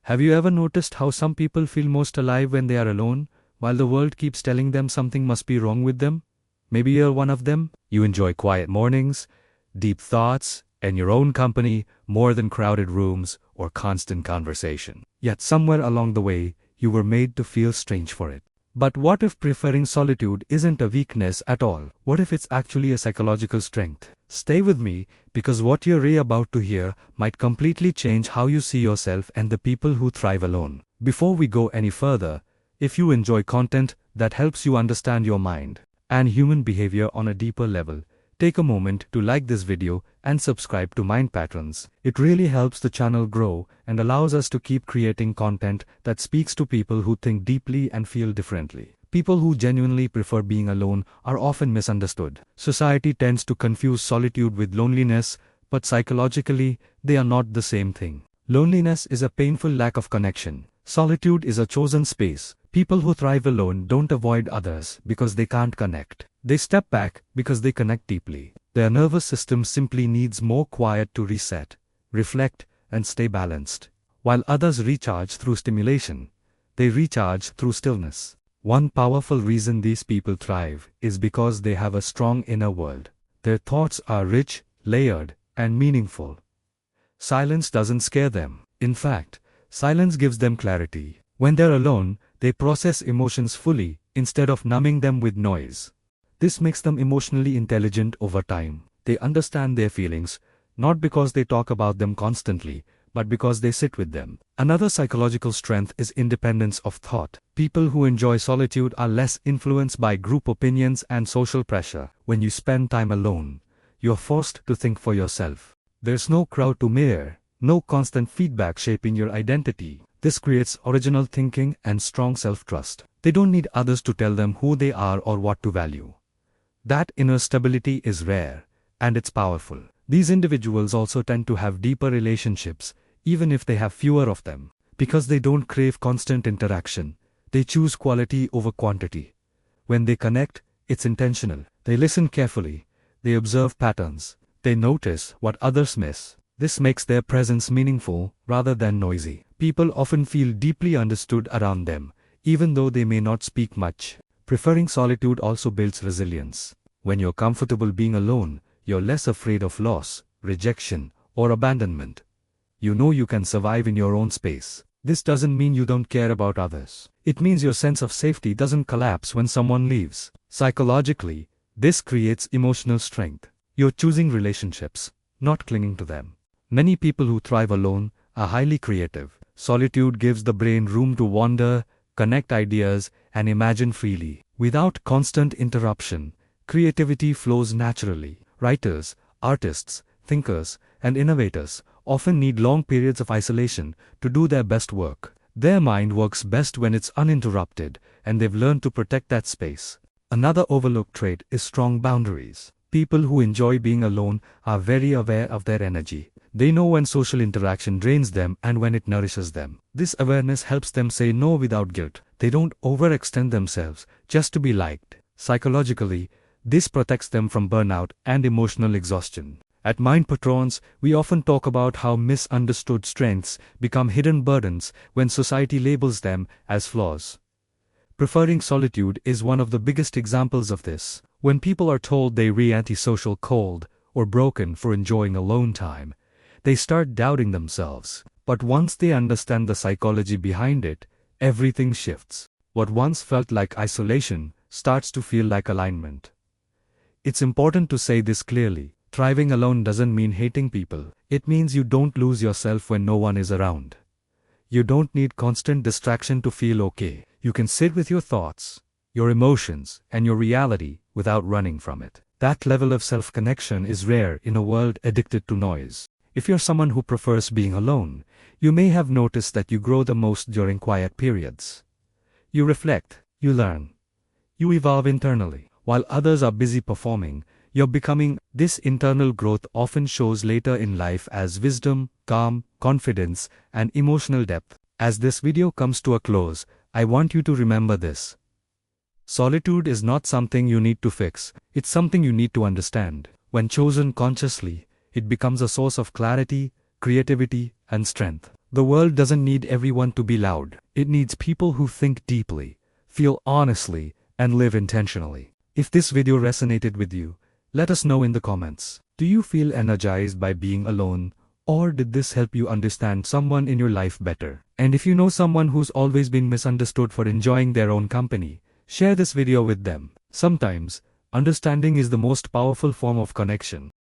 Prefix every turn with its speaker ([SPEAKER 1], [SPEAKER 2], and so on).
[SPEAKER 1] Have you ever noticed how some people feel most alive when they are alone, while the world keeps telling them something must be wrong with them? Maybe you're one of them. You enjoy quiet mornings, deep thoughts, and your own company more than crowded rooms or constant conversation. Yet somewhere along the way, you were made to feel strange for it. But what if preferring solitude isn't a weakness at all? What if it's actually a psychological strength? Stay with me, because what you're about to hear might completely change how you see yourself and the people who thrive alone. Before we go any further, if you enjoy content that helps you understand your mind and human behavior on a deeper level, take a moment to like this video and subscribe to Mind Pattrens. It really helps the channel grow and allows us to keep creating content that speaks to people who think deeply and feel differently. People who genuinely prefer being alone are often misunderstood. Society tends to confuse solitude with loneliness, but psychologically, they are not the same thing. Loneliness is a painful lack of connection. Solitude is a chosen space. People who thrive alone don't avoid others because they can't connect. They step back because they connect deeply. Their nervous system simply needs more quiet to reset, reflect, and stay balanced. While others recharge through stimulation, they recharge through stillness. One powerful reason these people thrive is because they have a strong inner world. Their thoughts are rich, layered, and meaningful. Silence doesn't scare them. In fact, silence gives them clarity. When they're alone, they process emotions fully, instead of numbing them with noise. This makes them emotionally intelligent over time. They understand their feelings, not because they talk about them constantly, but because they sit with them. Another psychological strength is independence of thought. People who enjoy solitude are less influenced by group opinions and social pressure. When you spend time alone, you're forced to think for yourself. There's no crowd to mirror, no constant feedback shaping your identity. This creates original thinking and strong self-trust. They don't need others to tell them who they are or what to value. That inner stability is rare, and it's powerful. These individuals also tend to have deeper relationships, even if they have fewer of them. Because they don't crave constant interaction, they choose quality over quantity. When they connect, it's intentional. They listen carefully, they observe patterns, they notice what others miss. This makes their presence meaningful rather than noisy. People often feel deeply understood around them, even though they may not speak much. Preferring solitude also builds resilience. When you're comfortable being alone, you're less afraid of loss, rejection, or abandonment. You know you can survive in your own space. This doesn't mean you don't care about others. It means your sense of safety doesn't collapse when someone leaves. Psychologically, this creates emotional strength. You're choosing relationships, not clinging to them. Many people who thrive alone are highly creative. Solitude gives the brain room to wander, connect ideas, and imagine freely. Without constant interruption, creativity flows naturally. Writers, artists, thinkers, and innovators often need long periods of isolation to do their best work. Their mind works best when it's uninterrupted, and they've learned to protect that space. Another overlooked trait is strong boundaries. People who enjoy being alone are very aware of their energy. They know when social interaction drains them and when it nourishes them. This awareness helps them say no without guilt. They don't overextend themselves just to be liked. Psychologically, this protects them from burnout and emotional exhaustion. At Mind Pattrens, we often talk about how misunderstood strengths become hidden burdens when society labels them as flaws. Preferring solitude is one of the biggest examples of this. When people are told they're antisocial, cold, or broken for enjoying alone time, they start doubting themselves. But once they understand the psychology behind it, everything shifts. What once felt like isolation starts to feel like alignment. It's important to say this clearly. Thriving alone doesn't mean hating people. It means you don't lose yourself when no one is around. You don't need constant distraction to feel okay. You can sit with your thoughts, your emotions, and your reality without running from it. That level of self-connection is rare in a world addicted to noise. If you're someone who prefers being alone, you may have noticed that you grow the most during quiet periods. You reflect, you learn, you evolve internally. While others are busy performing, you're becoming. This internal growth often shows later in life as wisdom, calm, confidence, and emotional depth. As this video comes to a close, I want you to remember this. Solitude is not something you need to fix, it's something you need to understand. When chosen consciously, it becomes a source of clarity, creativity, and strength. The world doesn't need everyone to be loud. It needs people who think deeply, feel honestly, and live intentionally. If this video resonated with you, let us know in the comments. Do you feel energized by being alone, or did this help you understand someone in your life better? And if you know someone who's always been misunderstood for enjoying their own company, share this video with them. Sometimes, understanding is the most powerful form of connection.